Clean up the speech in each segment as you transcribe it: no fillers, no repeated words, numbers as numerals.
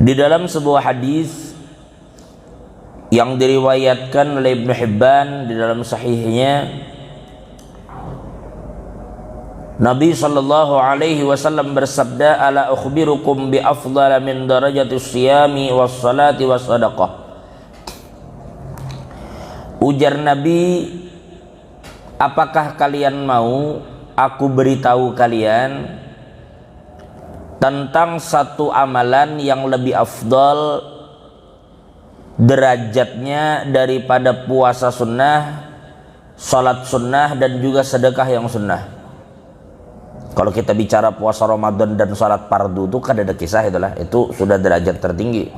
Di dalam sebuah hadis yang diriwayatkan oleh Ibnu Hibban di dalam sahihnya, Nabi sallallahu alaihi wasallam bersabda, "Ala ukhbirukum bi afdhala min darajati siyami was salati was sadaqah." Ujar Nabi, apakah kalian mau aku beritahu kalian tentang satu amalan yang lebih afdal derajatnya daripada puasa sunnah, salat sunnah, dan juga sedekah yang sunnah. Kalau kita bicara puasa Ramadan dan salat fardu itu kan ada kisah itulah, itu sudah derajat tertinggi.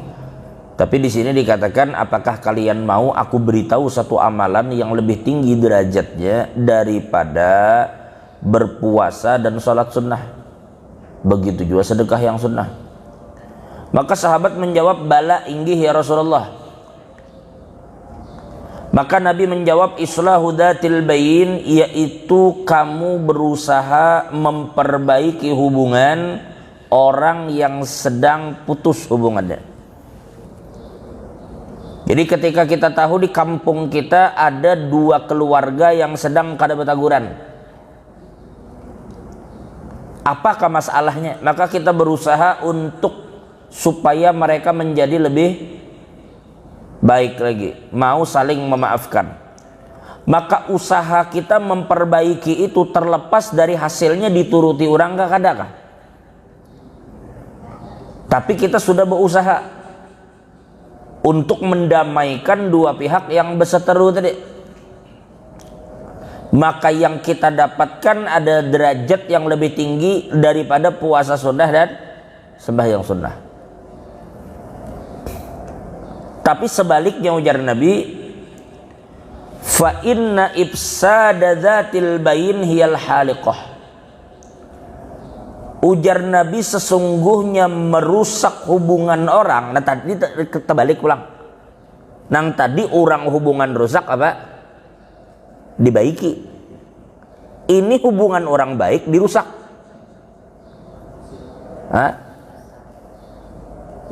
Tapi di sini dikatakan, apakah kalian mau aku beritahu satu amalan yang lebih tinggi derajatnya daripada berpuasa dan salat sunnah, begitu juga sedekah yang sunnah. Maka sahabat menjawab, bala inggih ya Rasulullah. Maka Nabi menjawab, islahu dhatil bayin, yaitu kamu berusaha memperbaiki hubungan orang yang sedang putus hubungannya. Jadi ketika kita tahu di kampung kita ada dua keluarga yang sedang kada betaguran, apakah masalahnya? Maka kita berusaha untuk supaya mereka menjadi lebih baik lagi, mau saling memaafkan. Maka usaha kita memperbaiki itu terlepas dari hasilnya dituruti orang gak kadakah. Tapi kita sudah berusaha untuk mendamaikan dua pihak yang berseteru tadi. Maka yang kita dapatkan ada derajat yang lebih tinggi daripada puasa sunnah dan sembahyang sunnah. Tapi sebaliknya ujar Nabi, fa inna ifsada dzatil bayin hiyal haliqah. Ujar Nabi, sesungguhnya merusak hubungan orang. Nah tadi kita balik ulang. Nang tadi orang hubungan rusak apa? Dibaiki. Ini hubungan orang baik dirusak. Hah?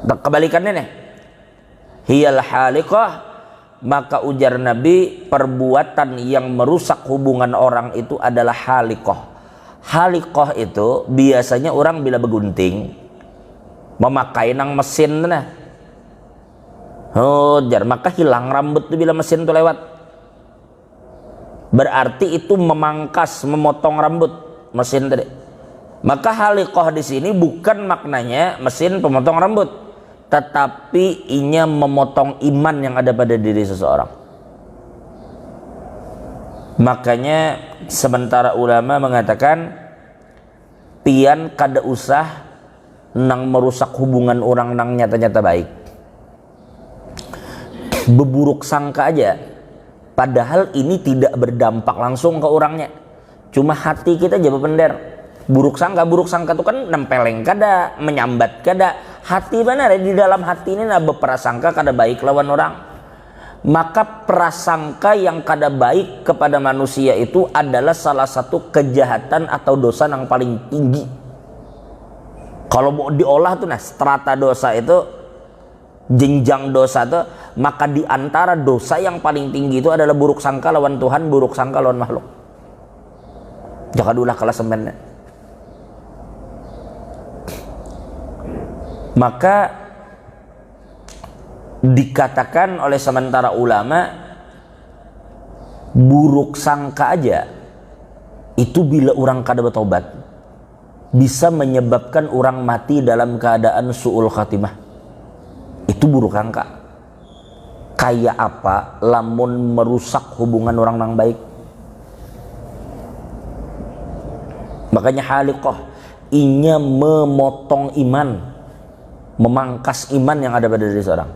Kebalikannya nih. Hiyal haliqah, maka ujar Nabi, perbuatan yang merusak hubungan orang itu adalah haliqah. Haliqah itu biasanya orang bila begunting memakai nang mesin nah. Oh, jar maka hilang rambut tuh bila mesin tuh lewat. Berarti itu memangkas, memotong rambut mesin tadi. Maka haliqah di sini bukan maknanya mesin pemotong rambut, tetapi inya memotong iman yang ada pada diri seseorang. Makanya sementara ulama mengatakan, pian kada usah nang merusak hubungan orang nang nyata-nyata baik, beburuk sangka aja, padahal ini tidak berdampak langsung ke orangnya, cuma hati kita aja bepender. Buruk sangka itu kan nempeleng kada, menyambat kada. Hati benar, di dalam hati ini ada berprasangka kada baik lawan orang. Maka prasangka yang kada baik kepada manusia itu adalah salah satu kejahatan atau dosa yang paling tinggi. Kalau mau diolah tuh nah strata dosa itu, jenjang dosa itu, maka di antara dosa yang paling tinggi itu adalah buruk sangka lawan Tuhan, buruk sangka lawan makhluk. Jangan ulah kalah semennya. Maka dikatakan oleh sementara ulama, buruk sangka aja itu bila orang kada bertobat bisa menyebabkan orang mati dalam keadaan su'ul khatimah. Itu buruk sangka. Kayak apa lamun merusak hubungan orang yang baik. Makanya haliqah, inya memotong iman, memangkas iman yang ada pada diri seorang.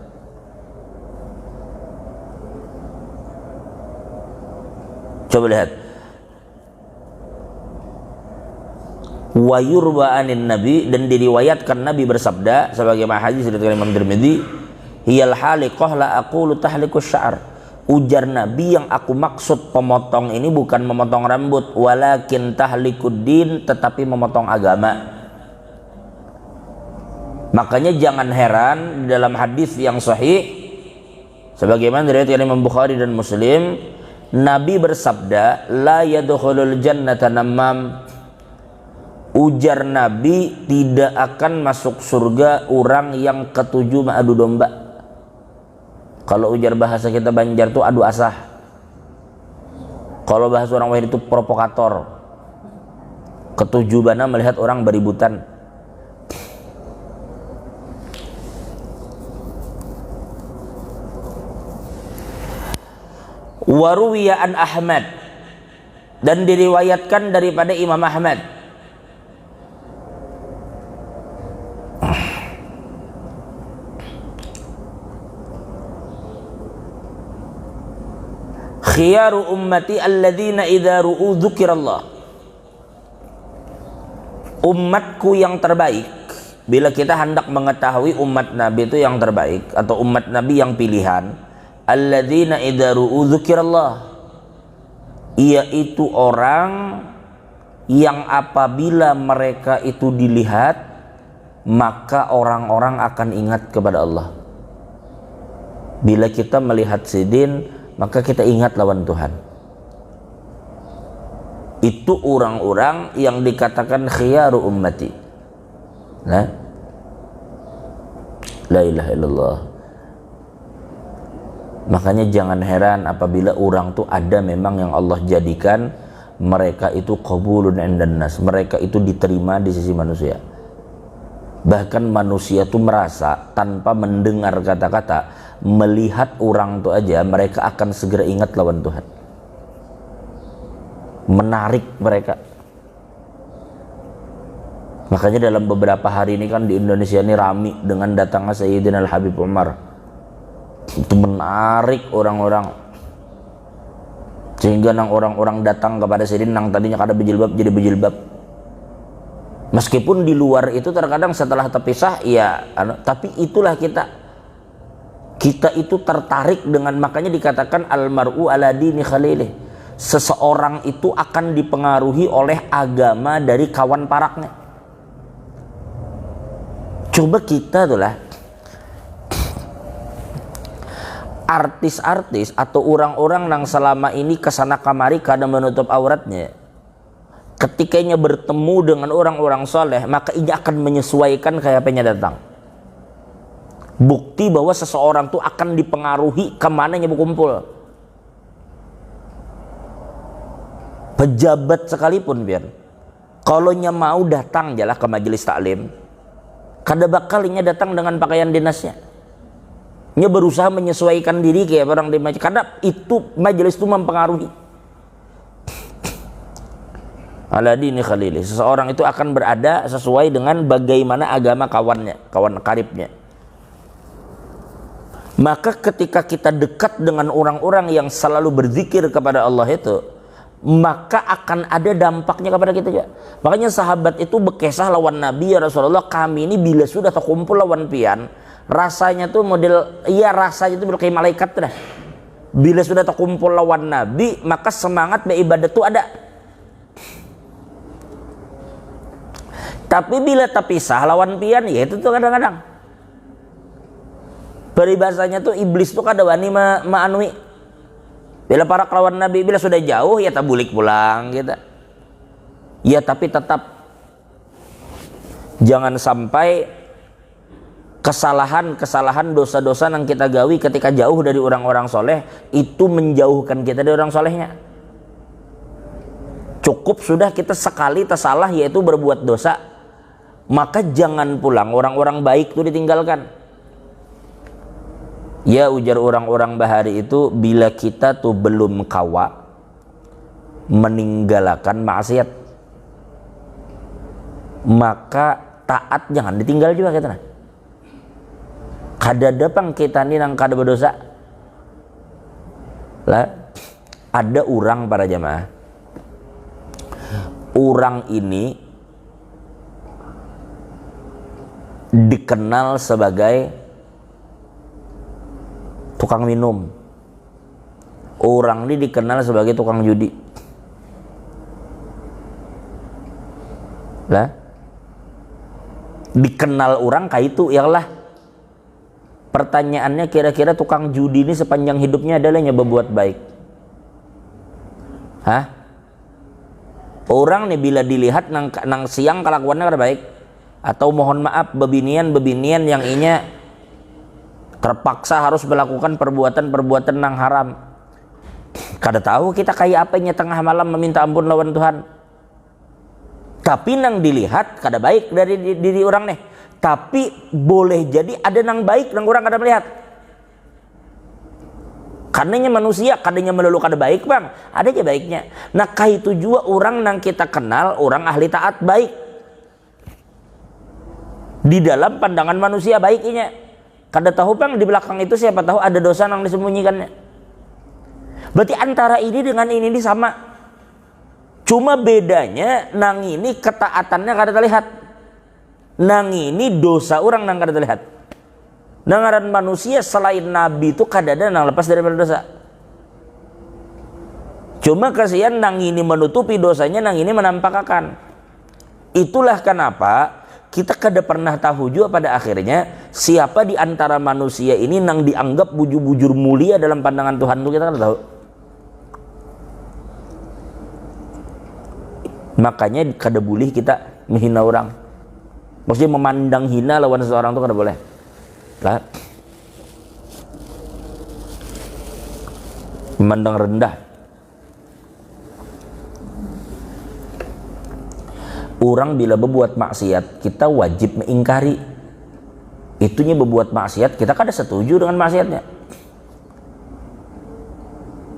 Coba lihat. Wa yurwa anin Nabi, dan diriwayatkan Nabi bersabda sebagaimana hadis dari Imam Tirmidzi, hiyal haliqah la aqulu tahliqus sya'ar. Ujar Nabi, yang aku maksud pemotong ini bukan memotong rambut, walakin tahlikud din, tetapi memotong agama. Makanya jangan heran di dalam hadis yang sahih sebagaimana diriwayatkan Imam Bukhari dan Muslim, Nabi bersabda, la yadkhulul jannata namam. Ujar Nabi, tidak akan masuk surga orang yang ketujuh adu domba. Kalau ujar bahasa kita Banjar tuh adu asah. Kalau bahasa orang Wahid itu provokator. Ketujuh bana melihat orang beributan. Waruwiya an Ahmad, dan diriwayatkan daripada Imam Ahmad, khiyaru ummati alladzina idza ru'u dzukirallah. Umatku yang terbaik, bila kita hendak mengetahui umat Nabi itu yang terbaik atau umat Nabi yang pilihan, alladzina idza ru'u dzukirallah, yaitu orang yang apabila mereka itu dilihat maka orang-orang akan ingat kepada Allah. Bila kita melihat sidin maka kita ingat lawan Tuhan. Itu orang-orang yang dikatakan khiyaru ummati. Nah, la ilaha illallah. Makanya jangan heran apabila orang tuh ada memang yang Allah jadikan mereka itu qabulun indan nas, mereka itu diterima di sisi manusia. Bahkan manusia tuh merasa tanpa mendengar kata-kata, melihat orang tuh aja mereka akan segera ingat lawan Tuhan. Menarik mereka. Makanya dalam beberapa hari ini kan di Indonesia ini rame dengan datangnya Sayyidina Al-Habib Umar. Itu menarik orang-orang, sehingga nang orang-orang datang kepada Sayyidina nang tadinya kada berjilbab jadi berjilbab. Meskipun di luar itu terkadang setelah terpisah ya, tapi itulah kita itu tertarik dengan, makanya dikatakan almar'u ala dini khalilih, seseorang itu akan dipengaruhi oleh agama dari kawan paraknya. Coba kita tuh lah artis-artis atau orang-orang yang selama ini kesana kamari kadang menutup auratnya, ketikanya bertemu dengan orang-orang soleh maka ia akan menyesuaikan kayak apanya datang. Bukti bahwa seseorang tuh akan dipengaruhi kemananya berkumpul. Pejabat sekalipun biar kalau nya mau datang jalah ke majelis taklim, kada bakalinya datang dengan pakaian dinasnya. Nya berusaha menyesuaikan diri kayak orang di majelis, karena itu majelis itu mempengaruhi. Ala dini khalili, seseorang itu akan berada sesuai dengan bagaimana agama kawannya, kawan karibnya. Maka ketika kita dekat dengan orang-orang yang selalu berzikir kepada Allah itu, maka akan ada dampaknya kepada kita juga. Makanya sahabat itu bekesah lawan Nabi, ya Rasulullah, kami ini bila sudah terkumpul lawan pian, rasanya tuh model, iya rasanya itu kayak malaikat dah. Bila sudah terkumpul lawan Nabi, maka semangat beribadat itu ada. Tapi bila terpisah lawan pian, ya itu tuh kadang-kadang peribahasanya tuh iblis tuh kada wani ma'anui. Bila para kawan Nabi bila sudah jauh ya tak bulik pulang gitu. Ya tapi tetap jangan sampai kesalahan dosa-dosa yang kita gawi ketika jauh dari orang-orang soleh itu menjauhkan kita dari orang solehnya. Cukup sudah kita sekali tersalah yaitu berbuat dosa, maka jangan pulang orang-orang baik itu ditinggalkan. Ya ujar orang-orang bahari itu, bila kita tuh belum kawa meninggalkan maksiat, maka taat jangan ditinggal juga kita. Kada dapang kita nih nang kada berdosa. Lah, ada orang para jamaah. Orang ini dikenal sebagai tukang minum. Orang ini dikenal sebagai tukang judi. Lah, dikenal orang kayak itu, ialah pertanyaannya kira-kira tukang judi ini sepanjang hidupnya adalah nyoba buat baik. Hah? Orang nih bila dilihat nang siang kelakuannya kada baik, atau mohon maaf bebinian yang inya terpaksa harus melakukan perbuatan nang haram. Kada tahu kita kayak apa nya tengah malam meminta ampun lawan Tuhan. Tapi nang dilihat kada baik dari diri orang nih. Tapi boleh jadi ada nang baik nang orang kada melihat. Karenanya manusia kadanya melulu kada baik bang, ada aja baiknya. Nah kayak itu juga orang nang kita kenal orang ahli taat baik. Di dalam pandangan manusia baiknya. Kada tahu bang di belakang itu siapa tahu ada dosa nang disembunyikannya. Berarti antara ini dengan ini sama. Cuma bedanya nang ini ketaatannya kada terlihat. Nang ini dosa orang nang kada terlihat. Nangaran manusia selain Nabi itu kadada nang lepas dari dosa. Cuma kasihan nang ini menutupi dosanya, nang ini menampakkan. Itulah kenapa kita kada pernah tahu juga pada akhirnya siapa di antara manusia ini nang dianggap bujur-bujur mulia dalam pandangan Tuhan itu kita kada tahu. Makanya kada boleh kita menghina orang. Maksudnya memandang hina lawan seseorang itu kada boleh. Lah. Memandang rendah. Orang bila berbuat maksiat kita wajib mengingkari. Itunya berbuat maksiat kita kada setuju dengan maksiatnya.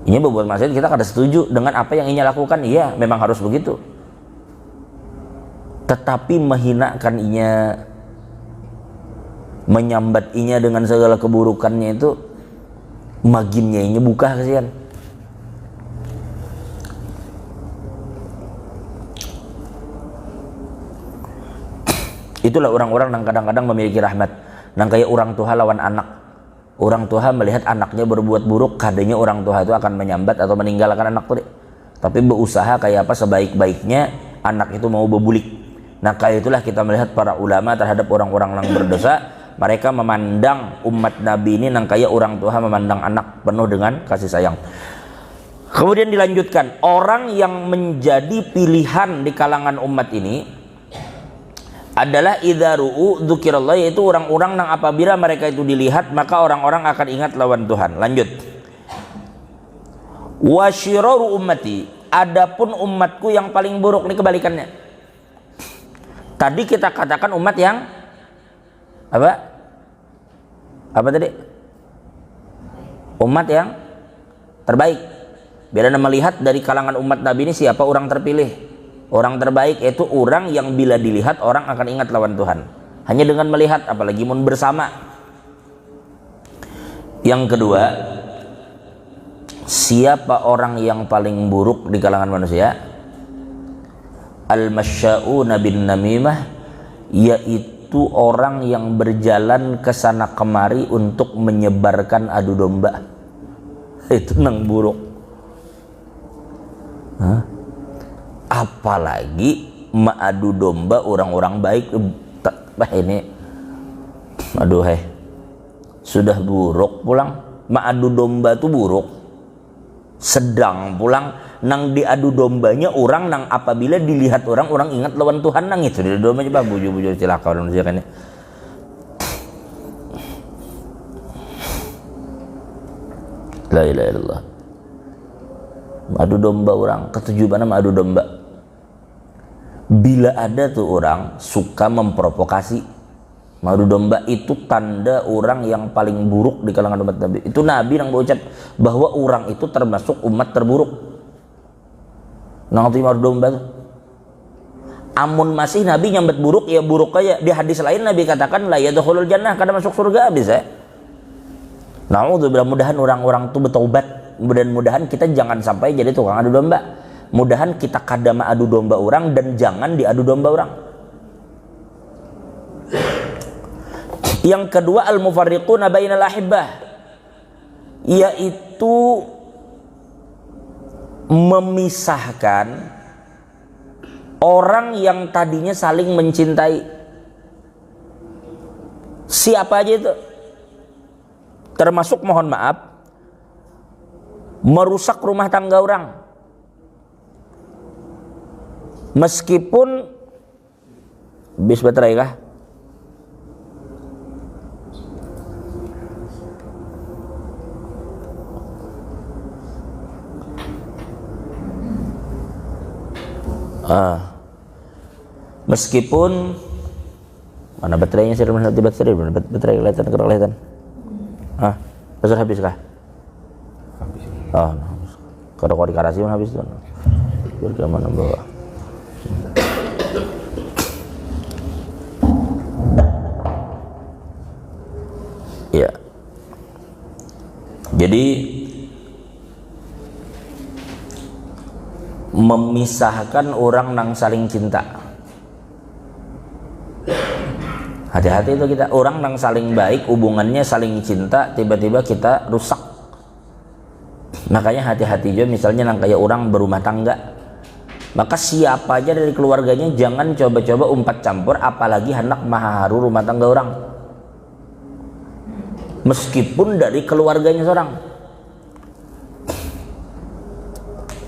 Ini berbuat maksiat kita kada setuju dengan apa yang inya lakukan. Iya memang harus begitu. Tetapi menghinakan inya, menyambat inya dengan segala keburukannya itu maginnya inya buka kasihan. Itulah orang-orang yang kadang-kadang memiliki rahmat. Nang kayak orang tua lawan anak. Orang tua melihat anaknya berbuat buruk, kadangnya orang tua itu akan menyambat atau meninggalkan anak itu. Tapi berusaha kayak apa sebaik-baiknya anak itu mau berbulik. Nah kayak itulah kita melihat para ulama terhadap orang-orang yang berdosa. Mereka memandang umat Nabi ini nang kayak orang tua memandang anak penuh dengan kasih sayang. Kemudian dilanjutkan, orang yang menjadi pilihan di kalangan umat ini adalah idza ru'u dzikirallah, yaitu orang-orang yang apabila mereka itu dilihat maka orang-orang akan ingat lawan Tuhan. Lanjut. Wa syiraru ummati, adapun umatku yang paling buruk, ini kebalikannya. Tadi kita katakan umat yang apa? Apa tadi? Umat yang terbaik. Biar Anda melihat dari kalangan umat Nabi ini siapa orang terpilih. Orang terbaik yaitu orang yang bila dilihat orang akan ingat lawan Tuhan. Hanya dengan melihat, apalagi mun bersama. Yang kedua, siapa orang yang paling buruk di kalangan manusia? Al-masya'una bin namimah, yaitu orang yang berjalan ke sana kemari untuk menyebarkan adu domba. Itu nang buruk. Hah? Apalagi mengadu domba orang-orang baik. Ini aduh sudah buruk pulang. Mengadu domba itu buruk. Sedang pulang nang diadu dombanya orang nang apabila dilihat orang ingat lawan Tuhan nang itu di domba coba buju-buju cilaka orang manusia kan. La ilaha illallah. Adu domba orang, ketujuan nama adu domba. Bila ada tuh orang suka memprovokasi, madu domba itu tanda orang yang paling buruk di kalangan umat Nabi. Itu Nabi yang berucap bahwa orang itu termasuk umat terburuk. Nang itu madu domba tuh. Amun masih Nabi nyambat buruk, ya buruk aja. Di hadis lain Nabi katakan la yadkhulul jannah, kada masuk surga habis ya. Naudzubillah, mudahan orang-orang itu bertaubat. Mudah-mudahan kita jangan sampai jadi tukang adu domba. Mudahan kita kada adu domba orang dan jangan diadu domba orang. Yang kedua, al-mufarriquna bainal ahibbah, yaitu memisahkan orang yang tadinya saling mencintai. siapa aja itu, termasuk mohon maaf merusak rumah tangga orang, meskipun bis baterai kah? Meskipun mana baterainya sih, mana baterai kelihatan. Besar habis kah? Kalau di garasi mana habis tuh? Biar mana bawa? Ya. Jadi memisahkan orang nang saling cinta. Hati-hati itu kita, orang nang saling baik, hubungannya saling cinta, tiba-tiba kita rusak. Makanya hati-hati juga misalnya nang kayak orang berumah tangga. Maka siapa aja dari keluarganya jangan coba-coba umpat campur, apalagi hendak maharu rumah tangga orang. Meskipun dari keluarganya seorang.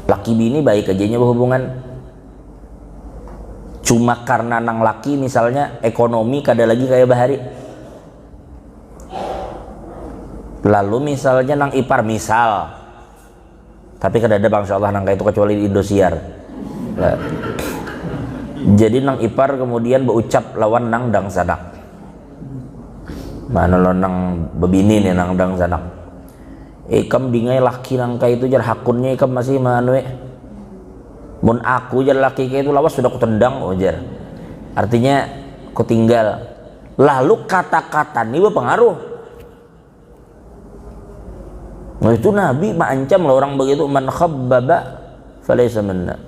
Laki bini baik aja nya berhubungan, cuma karena nang laki misalnya ekonomi kada lagi kayak bahari, lalu misalnya nang ipar misal, tapi kada ada bangsa Allah nang kayak itu kecuali di Indosiar. Nah, jadi nang ipar kemudian berucap lawan nang dang sanak, mana lo nang bebini nih nang dang sanak. Ikam dingai laki nangka itu jar hakunnya ikam masih manue. Mun aku jar laki kayak itu lawas sudah kutendang jar. Artinya ku tinggal. Lalu kata-kata ini berpengaruh. Nah itu Nabi mengancam lah orang begitu, man khabbaba falaysa minna.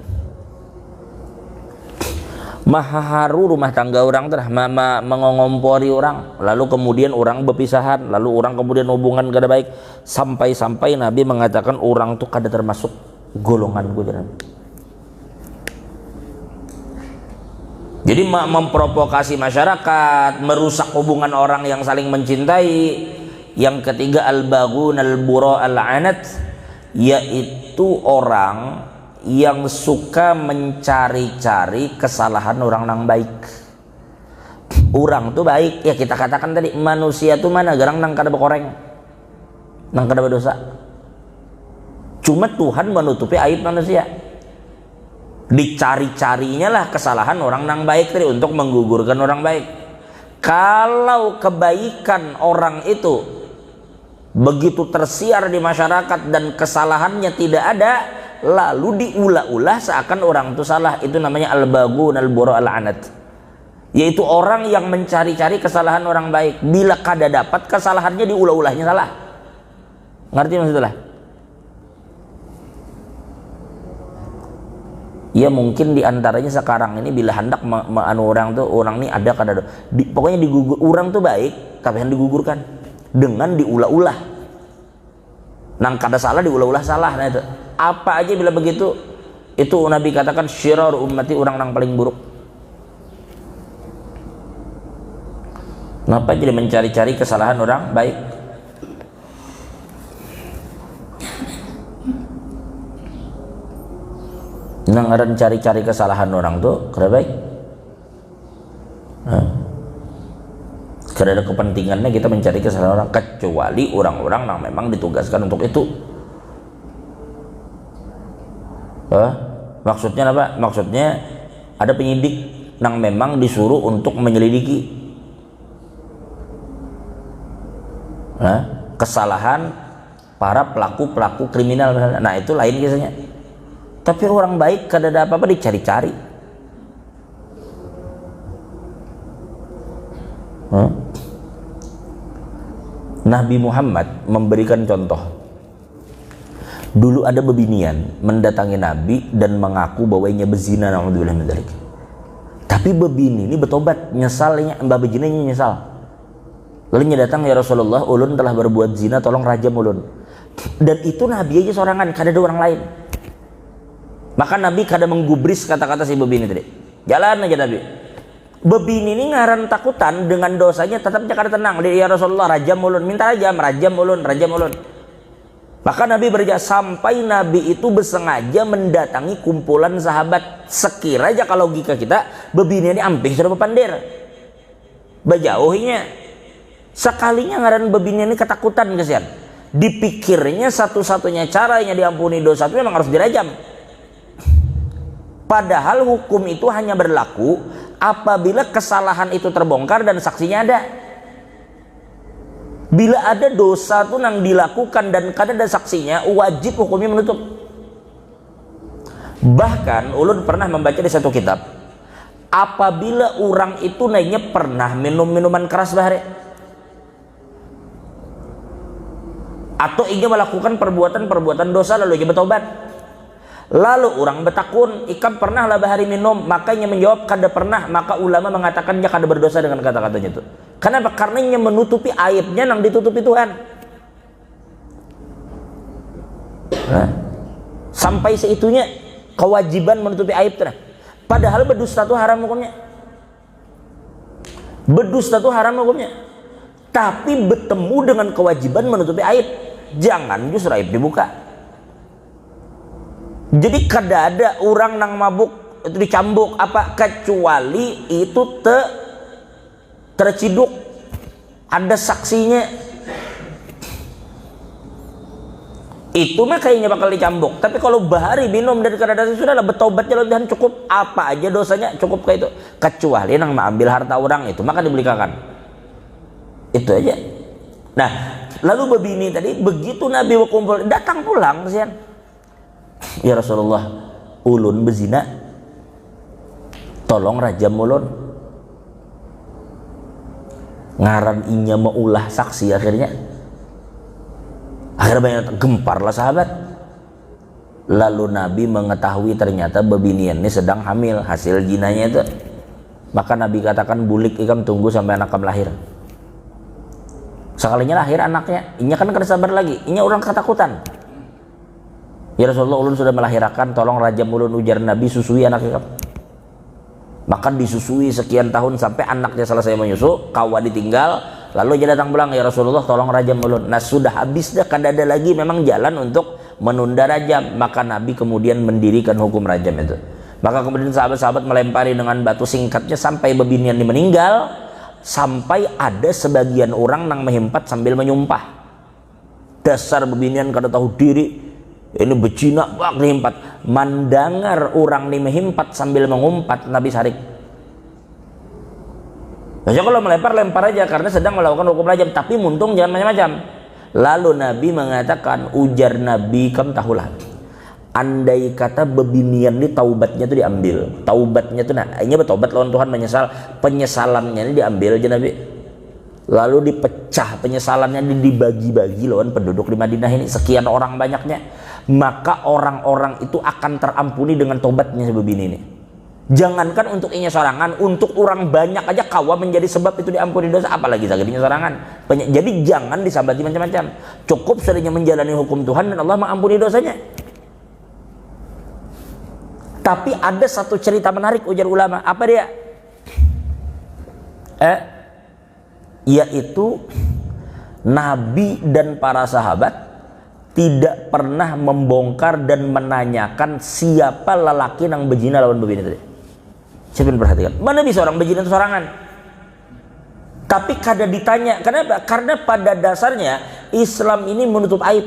Mahaharu rumah tangga orang terah mengompori orang, lalu kemudian orang berpisahan, lalu orang kemudian hubungan kada baik, sampai-sampai Nabi mengatakan orang tuh kada termasuk golongan gue. Jadi memprovokasi masyarakat, merusak hubungan orang yang saling mencintai. Yang ketiga al-baghun al-bura al-anat, yaitu orang yang suka mencari-cari kesalahan orang nang baik. Orang tuh baik, ya kita katakan tadi manusia tuh mana garang nang kada bekoreng, nang kada berdosa. Cuma Tuhan menutupi aib manusia. Dicari-carinya lah kesalahan orang nang baik tadi untuk menggugurkan orang baik. Kalau kebaikan orang itu begitu tersiar di masyarakat dan kesalahannya tidak ada, lalu diulah-ulah seakan orang itu salah, itu namanya al-baghun al-bura al-anat, yaitu orang yang mencari-cari kesalahan orang baik. Bila kada dapat kesalahannya, diulah-ulahnya salah. Ngerti maksudnya? Ya mungkin diantaranya sekarang ini bila hendak orang tuh, orang ini ada kada pokoknya digugur, orang tuh baik tapi yang digugurkan dengan diulah-ulah. Nang kada salah diulah-ulah salah. Nah itu apa aja bila begitu, itu Nabi katakan syirar ummati, orang nang paling buruk. Kenapa jadi mencari-cari kesalahan orang baik? Nang ada cari-cari kesalahan orang tuh kada baik. Kada ada kepentingannya kita mencari kesalahan orang, kecuali orang-orang yang memang ditugaskan untuk itu. Maksudnya apa? Maksudnya ada penyidik yang memang disuruh untuk menyelidiki kesalahan para pelaku-pelaku kriminal misalnya. Nah itu lain biasanya. Tapi orang baik kada ada apa-apa dicari-cari. Nabi Muhammad memberikan contoh. Dulu ada bebinian mendatangi Nabi dan mengaku bahwa ia berzina, naudzubillah min dzalik. Tapi bebini ini bertobat, nyesalnya, mbak bejinanya nyesal. Lalu dia datang, ya Rasulullah, ulun telah berbuat zina, tolong rajam ulun. Dan itu Nabi aja sorangan, kada ada orang lain. Maka Nabi kada menggubris kata-kata si bebini tadi. Jalan aja Nabi. Bebini ini ngaran takutan dengan dosanya tetap jakar tenang. Ya Rasulullah, rajam ulun, minta rajam ulun. Maka Nabi berjaya sampai Nabi itu bersengaja mendatangi kumpulan sahabat. Sekiranya kalau logika kita, bebini ini amping sudah berpandir, bejauhinya. Sekalinya ngaran bebini ini ketakutan kesian. Dipikirnya satu-satunya caranya diampuni dosa itu memang harus dirajam. Padahal hukum itu hanya berlaku apabila kesalahan itu terbongkar dan saksinya ada. Bila ada dosa itu yang dilakukan dan kada ada saksinya, wajib hukumnya menutup. Bahkan ulun pernah membaca di satu kitab, apabila orang itu naiknya pernah minum minuman keras bahari, atau ingin melakukan perbuatan dosa lalu ingin bertobat, lalu orang bertakun, ikam pernah lah bahari minum, makanya menjawab kada pernah, maka ulama mengatakan dia kada berdosa dengan kata-katanya itu. Kenapa? Karena ia menutupi aibnya yang ditutupi Tuhan. Nah, sampai seitunya kewajiban menutupi aib itu. Padahal berdusta itu haram hukumnya. Berdusta itu haram hukumnya. Tapi bertemu dengan kewajiban menutupi aib. Jangan justru aib dibuka. Jadi kada ada orang nang mabuk itu dicambuk apa kecuali itu terciduk, ada saksinya, itu mah kayaknya bakal dicambuk. Tapi kalau bahari minum dari kadar sudah lah bertobatnya dan cukup, apa aja dosanya cukup kayak itu, kecuali yang mengambil harta orang itu maka dibelikan. Itu aja. Nah, lalu bebini tadi begitu Nabi berkumpul datang pulang kesian, ya Rasulullah, ulun bezina, tolong rajam ulun. Ngaran inya maulah saksi, akhirnya banyak gempar lah sahabat. Lalu Nabi mengetahui ternyata bebinian ini sedang hamil, hasil jinanya itu. Maka Nabi katakan, bulik ikam tunggu sampai anak kamu lahir. Sekalinya lahir anaknya, inya kan kada sabar lagi, inya orang ketakutan. Ya Rasulullah, ulun sudah melahirkan, tolong rajam ulun, ujar Nabi, susui anak ikam. Maka disusui sekian tahun sampai anaknya selesai menyusu, kawa ditinggal, lalu dia datang pulang, ya Rasulullah tolong rajam ulun. Nah sudah habis dah, kada ada lagi memang jalan untuk menunda rajam. Maka Nabi kemudian mendirikan hukum rajam itu. Maka kemudian sahabat-sahabat melempari dengan batu singkatnya sampai bebinian ini meninggal, sampai ada sebagian orang yang mengumpat sambil menyumpah. Dasar bebinian kada tahu diri, ini becina bak dihimpat. Mandangar orang ini mengimpat sambil mengumpat, Nabi sarik. Jadi kalau melempar aja karena sedang melakukan hukum rajam, tapi muntung jangan macam-macam. Lalu Nabi mengatakan, ujar Nabi, kamu tahulah, andai kata bebinian ini taubatnya itu diambil, taubatnya itu nah ini bertobat lawan Tuhan, menyesal, penyesalannya ini diambil aja Nabi, lalu dipecah penyesalannya, dibagi-bagi lawan penduduk di Madinah ini sekian orang banyaknya, maka orang-orang itu akan terampuni dengan tobatnya sebebini ini. Jangankan untuk inya sorangan, untuk orang banyak aja kawa menjadi sebab itu diampuni dosa, apalagi sakitnya sorangan. Jadi jangan disabati macam-macam, cukup seringnya menjalani hukum Tuhan dan Allah mengampuni dosanya. Tapi ada satu cerita menarik, ujar ulama, apa dia? Yaitu Nabi dan para sahabat tidak pernah membongkar dan menanyakan siapa lelaki yang berzina lawan bebini tadi. Siapa yang perhatikan? Mana bisa orang berzina itu sorangan? Tapi kada ditanya. Kenapa? Karena pada dasarnya Islam ini menutup aib.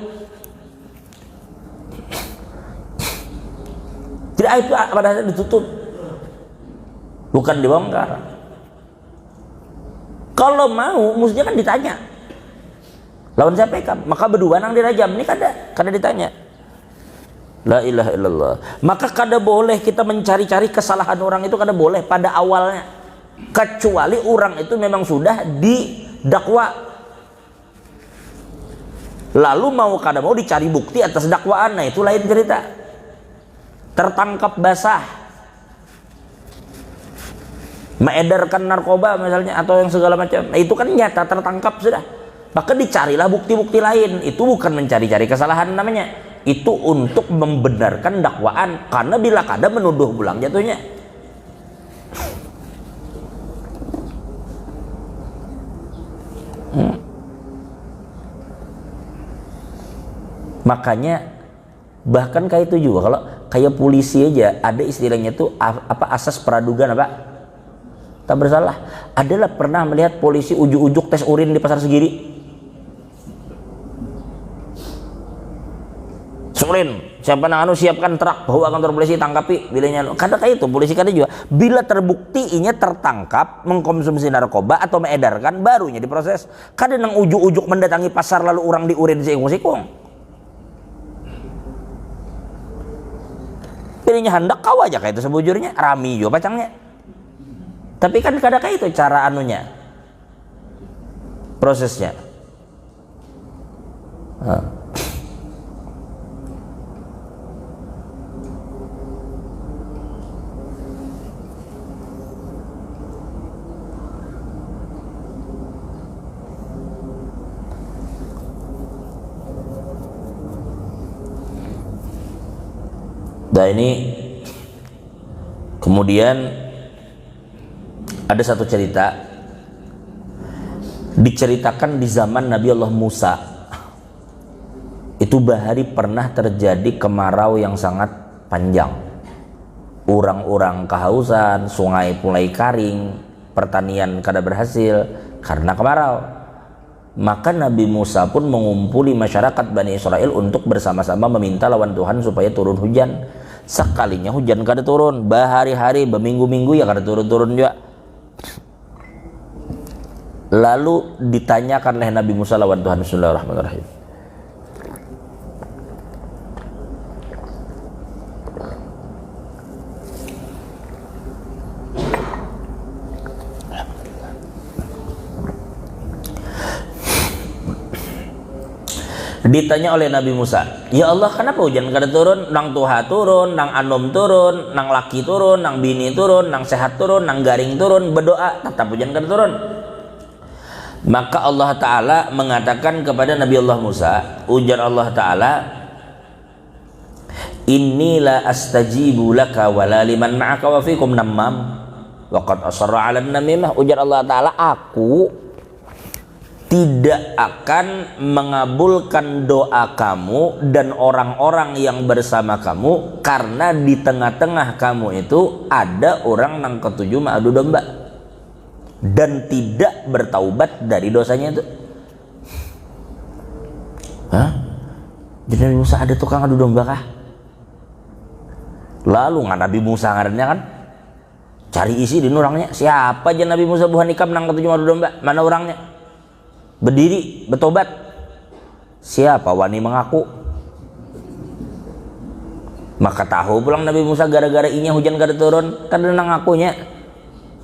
Jadi aib itu pada dasarnya ditutup, bukan dibongkar. Kalau mau, mestinya kan ditanya. Lawan siapa ikam? Maka berdua nang dirajam. Ini kada ditanya. La ilaha illallah. Maka kada boleh kita mencari-cari kesalahan orang itu, kada boleh pada awalnya. Kecuali orang itu memang sudah didakwa. Lalu mau kada mau dicari bukti atas dakwaan, nah itu lain cerita. Tertangkap basah, mengedarkan narkoba misalnya atau yang segala macam, nah, itu kan nyata tertangkap sudah. Maka dicarilah bukti-bukti lain. Itu bukan mencari-cari kesalahan namanya, itu untuk membenarkan dakwaan, karena bila kada menuduh ulang jatuhnya. Makanya bahkan kayak itu juga, kalau kayak polisi aja ada istilahnya tuh apa, asas praduga apa tak bersalah. Adalah pernah melihat polisi ujuk-ujuk tes urin di pasar Segiri. Urin, siapa nang anu siapkan truk, bawa kantor polisi, tangkapi bilanya. Kadang kayak itu polisi kadang juga bila terbukti inya tertangkap mengkonsumsi narkoba atau mengedarkan, barunya diproses. Kadang nang ujuk-ujuk mendatangi pasar lalu orang diurin sikung-sikung. Pilihnya hendak kau aja kayak itu sebujurnya, rami juga pacangnya. Tapi kan kadang kayak itu cara anunya, prosesnya. Nah ini kemudian ada satu cerita diceritakan di zaman Nabi Allah Musa. Itu bahari pernah terjadi kemarau yang sangat panjang. Orang-orang kehausan, sungai mulai kering, pertanian kada berhasil karena kemarau. Maka Nabi Musa pun mengumpuli masyarakat Bani Israel untuk bersama-sama meminta lawan Tuhan supaya turun hujan. Sekalinya hujan kada turun, berhari-hari, berminggu-minggu ya kada turun-turun juga. Lalu ditanyakan oleh Nabi Musa lawan Tuhan, Bismillahirrahmanirrahim. Ditanya oleh Nabi Musa, ya Allah kenapa hujan kada turun? Nang tuha turun, nang anom turun, nang laki turun, nang bini turun, nang sehat turun, nang garing turun, berdoa tetap hujan kada turun. Maka Allah Ta'ala mengatakan kepada Nabi Allah Musa, ujar Allah Ta'ala, inni la astajibu laka wala liman ma'aka wa fikum nammam wa qad asarra 'ala namimah. Ujar Allah Ta'ala, aku tidak akan mengabulkan doa kamu dan orang-orang yang bersama kamu karena di tengah-tengah kamu itu ada orang nang ketujuh ma'adu domba dan tidak bertaubat dari dosanya itu. Hah? Jadi Nabi Musa ada tukang adu domba kah? Lalu nggak Nabi Musa ngarannya kan cari isi di orangnya, siapa aja Nabi Musa buhan ikam nang ketujuh ma'adu domba, mana orangnya? Berdiri, bertobat. Siapa wani mengaku? Maka tahu pulang Nabi Musa gara-gara inya hujan kada turun, kada nang ngakunya.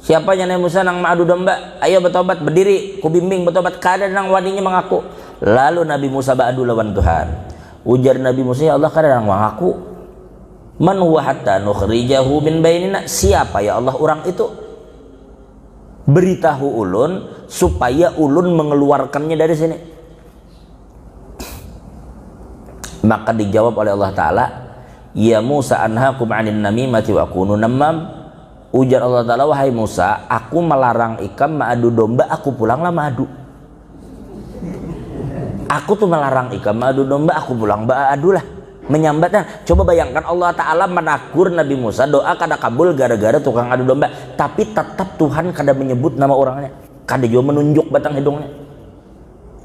Siapanya Nabi Musa nang ma'adu domba, ayo bertobat, berdiri, ku bimbing bertobat, kada nang waninya mengaku. Lalu Nabi Musa ba'adu lawan Tuhan. Ujar Nabi Musa, ya Allah kada nang mengaku. Man huwa hatta nukhrijahu min bainina? Siapa ya Allah orang itu? Beritahu ulun supaya ulun mengeluarkannya dari sini. Maka dijawab oleh Allah Ta'ala, ya Musa anhaakum 'anil namimati wa akunu nammam. Ujar Allah Ta'ala, wahai Musa, aku melarang ikam ma'adu domba, aku pulanglah ma'adu. Aku tuh melarang ikam ma'adu domba, aku pulang ma'adu lah, menyambatnya. Coba bayangkan Allah Ta'ala menakur Nabi Musa, doa kada kabul gara-gara tukang adu domba, tapi tetap Tuhan kada menyebut nama orangnya, kada juga menunjuk batang hidungnya.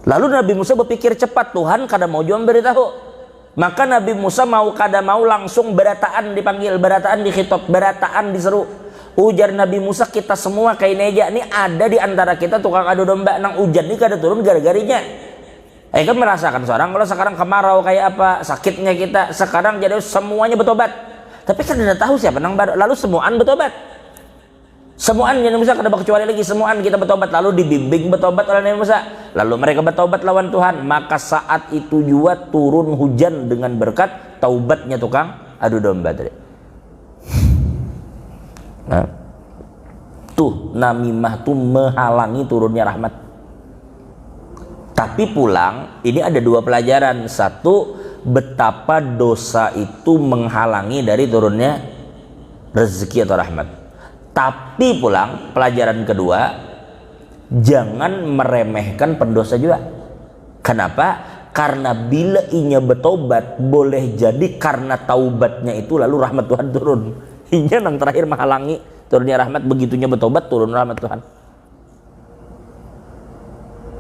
Lalu Nabi Musa berpikir cepat, Tuhan kada mau juga beritahu. Maka Nabi Musa mau kada mau langsung berataan dipanggil, berataan dikhitab, berataan diseru. Ujar Nabi Musa, kita semua kayak neja ini ada di antara kita tukang adu domba, nang hujan ini kada turun gara-garinya. Kan merasakan seorang kalau sekarang kemarau kayak apa sakitnya kita, sekarang jadi semuanya bertobat. Tapi kan tidak tahu siapa nang baru, lalu semuaan bertobat. Semuaan Nabi Musa kada kecuali lagi, semuaan kita bertobat, lalu dibimbing bertobat oleh Nabi Musa. Lalu mereka bertobat lawan Tuhan, maka saat itu juga turun hujan dengan berkat taubatnya tukang adu domba tadi. Nah, tuh namimah tuh menghalangi turunnya rahmat. Tapi pulang ini ada dua pelajaran. Satu, betapa dosa itu menghalangi dari turunnya rezeki atau rahmat. Tapi pulang pelajaran kedua, jangan meremehkan pendosa juga. Kenapa? Karena bila inya bertobat, boleh jadi karena taubatnya itu lalu rahmat Tuhan turun. Inya yang terakhir menghalangi turunnya rahmat, begitunya bertobat turun rahmat Tuhan.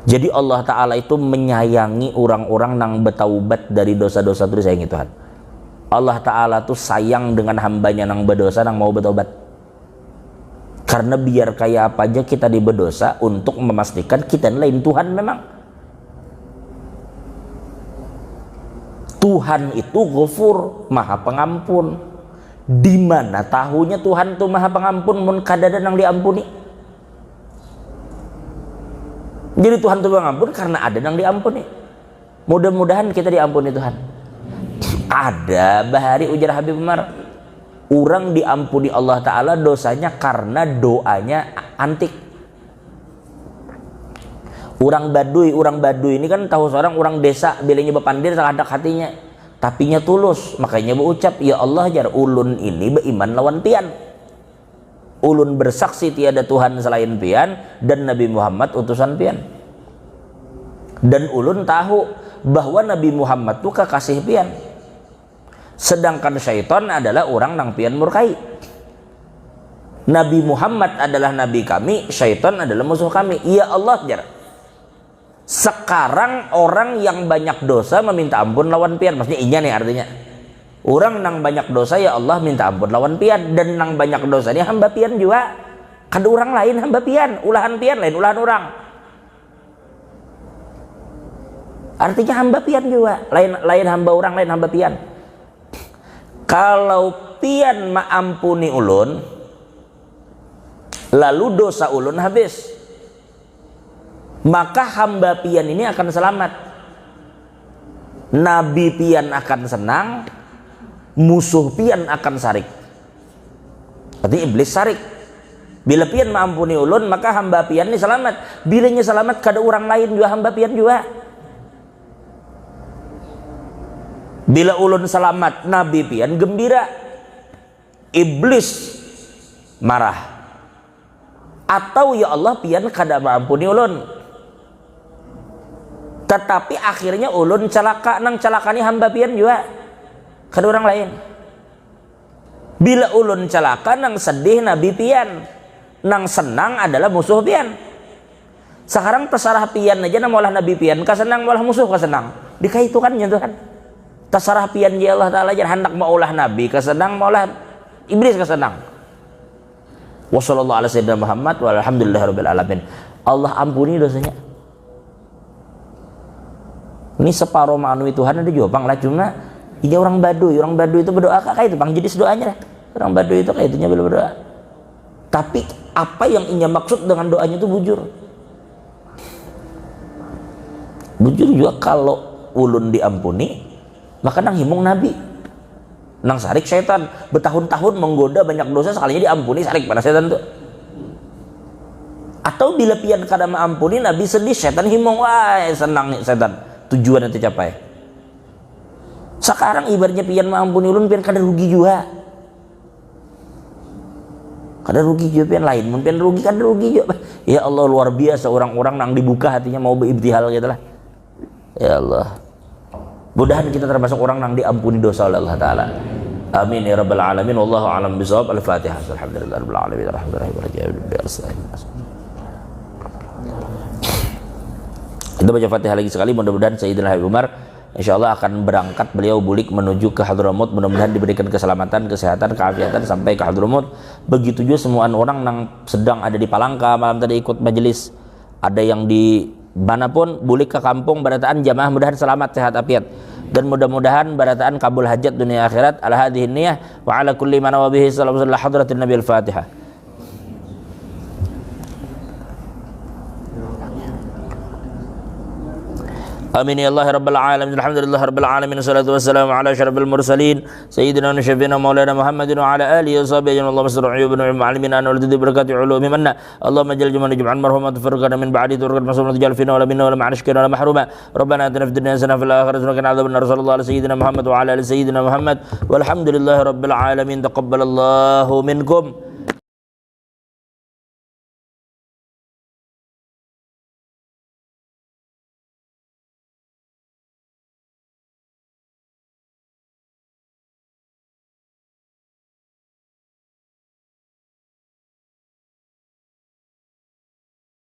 Jadi Allah Ta'ala itu menyayangi orang-orang yang bertaubat dari dosa-dosa itu disayangi Tuhan. Allah Ta'ala tuh sayang dengan hambanya yang berdosa yang mau bertobat. Karena biar kayak apa aja kita berdosa untuk memastikan kita lain Tuhan memang. Tuhan itu Ghafur, Maha Pengampun. Di mana tahunya Tuhan tuh Maha Pengampun mun kadang yang diampuni. Jadi Tuhan itu mengampun karena ada yang diampuni. Mudah-mudahan kita diampuni Tuhan. Ada bahari ujar Habib Umar, orang diampuni Allah Ta'ala dosanya karena doanya antik. Orang Baduy ini kan tahu seorang orang desa bilangnya bepandir terhadap hatinya, tapinya tulus, makanya berucap, ya Allah jar ulun ini beriman lawan pian. Ulun bersaksi tiada Tuhan selain pian dan Nabi Muhammad utusan pian. Dan ulun tahu bahwa Nabi Muhammad itu kekasih pian. Sedangkan syaitan adalah orang nang pian murkai. Nabi Muhammad adalah nabi kami, syaitan adalah musuh kami. Ya Allah jar. Sekarang orang yang banyak dosa meminta ampun lawan pian, maksudnya inya nih artinya. Orang nang banyak dosa ya Allah minta ampun lawan pian, dan nang banyak dosa ini hamba pian juga. Kada orang lain hamba pian, ulahan pian lain ulahan orang. Artinya hamba pian juga, lain hamba orang, lain hamba pian. Kalau pian maampuni ulun, lalu dosa ulun habis, maka hamba pian ini akan selamat. Nabi pian akan senang, musuh pian akan sarik. Artinya iblis sarik. Bila pian maampuni ulun, maka hamba pian ini selamat. Bilanya selamat kada orang lain juga hamba pian juga. Bila ulun selamat, nabi pian gembira, iblis marah. Atau ya Allah pian kada maampuni ulun, tetapi akhirnya ulun celaka, nang celakani hamba pian juga kada orang lain. Bila ulun celaka, nang sedih nabi pian, nang senang adalah musuh pian. Sekarang terserah pian aja nang maulah nabi pian kasenang, maulah musuh kasenang, dikaitukannya Tuhan. Terserah pian ya Allah Ta'ala jar hendak maulah nabi kasenang, maulah iblis kasenang. Wassallallahu ala sayyidina Muhammad walhamdulillahirabbil alamin. Allah ampuni dosanya. Ini separuh manusia Tuhan ada juga lah, cuma ini orang Baduy itu berdoa kayak itu bang, jadi doanya lah. Orang Baduy itu kayak itunya berdoa. Tapi apa yang inya maksud dengan doanya itu bujur. Bujur juga kalau ulun diampuni, maka nang himung nabi, nang sarik setan bertahun-tahun menggoda banyak dosa, sekalinya diampuni sarik pada setan tuh. Atau bila pian kada maampuni nabi sedih, setan himung, wah senang setan, tujuan yang tercapai. Sekarang ibaratnya pian maampuni ulun, pian kada rugi juga. Kada rugi juga pian lain, mun pian rugi kada rugi juga. Ya Allah luar biasa orang-orang nang dibuka hatinya mau beribtihal gitu lah. Ya Allah. Mudahan kita termasuk orang yang diampuni dosa oleh Allah Ta'ala. Amin ya rabbal alamin. Wallahu a'lam bishawab. Al-Fatihah. Alhamdulillah rabbil alamin. Kita baca Fatihah lagi sekali. Mudah-mudahan Sayyidina Habib Umar insyaallah akan berangkat, beliau bulik menuju ke Hadramut. Mudah-mudahan diberikan keselamatan, kesehatan, keafiatan sampai ke Hadramut. Begitu juga semua orang yang sedang ada di Palangka malam tadi ikut majelis, ada yang di manapun bulik ke kampung barataan jamaah, mudahan selamat sehat afiat, dan mudah-mudahan barataan kabul hajat dunia akhirat. Ala hadhihi niyah wa ala kulli man wa bihi sallallahu alaihi hadratin nabi al-Fatihah. Amin ya Allah rabbal alamin. Alhamdulillah rabbil alamin. Wassalatu wassalamu ala asyrafil mursalin sayyidina wa syafiina maulana Muhammadin wa ala alihi wa sahbihi ajma'in. Allahumma salli ala mu'allimina wa ala barakati ulumi manna. Allahumma jal jumana jum'an marhuma tafarraqana min ba'di turqat masumna tajal fina wa la minna wa la ma'ashkina wa la mahruma. Rabbana atina fid dunya hasanah fil akhirati hasanah wa qina adzaban nar. Sallallahu ala sayyidina Muhammad wa ala ali sayyidina Muhammad walhamdulillahi rabbil alamin. Taqabbalallahu minkum.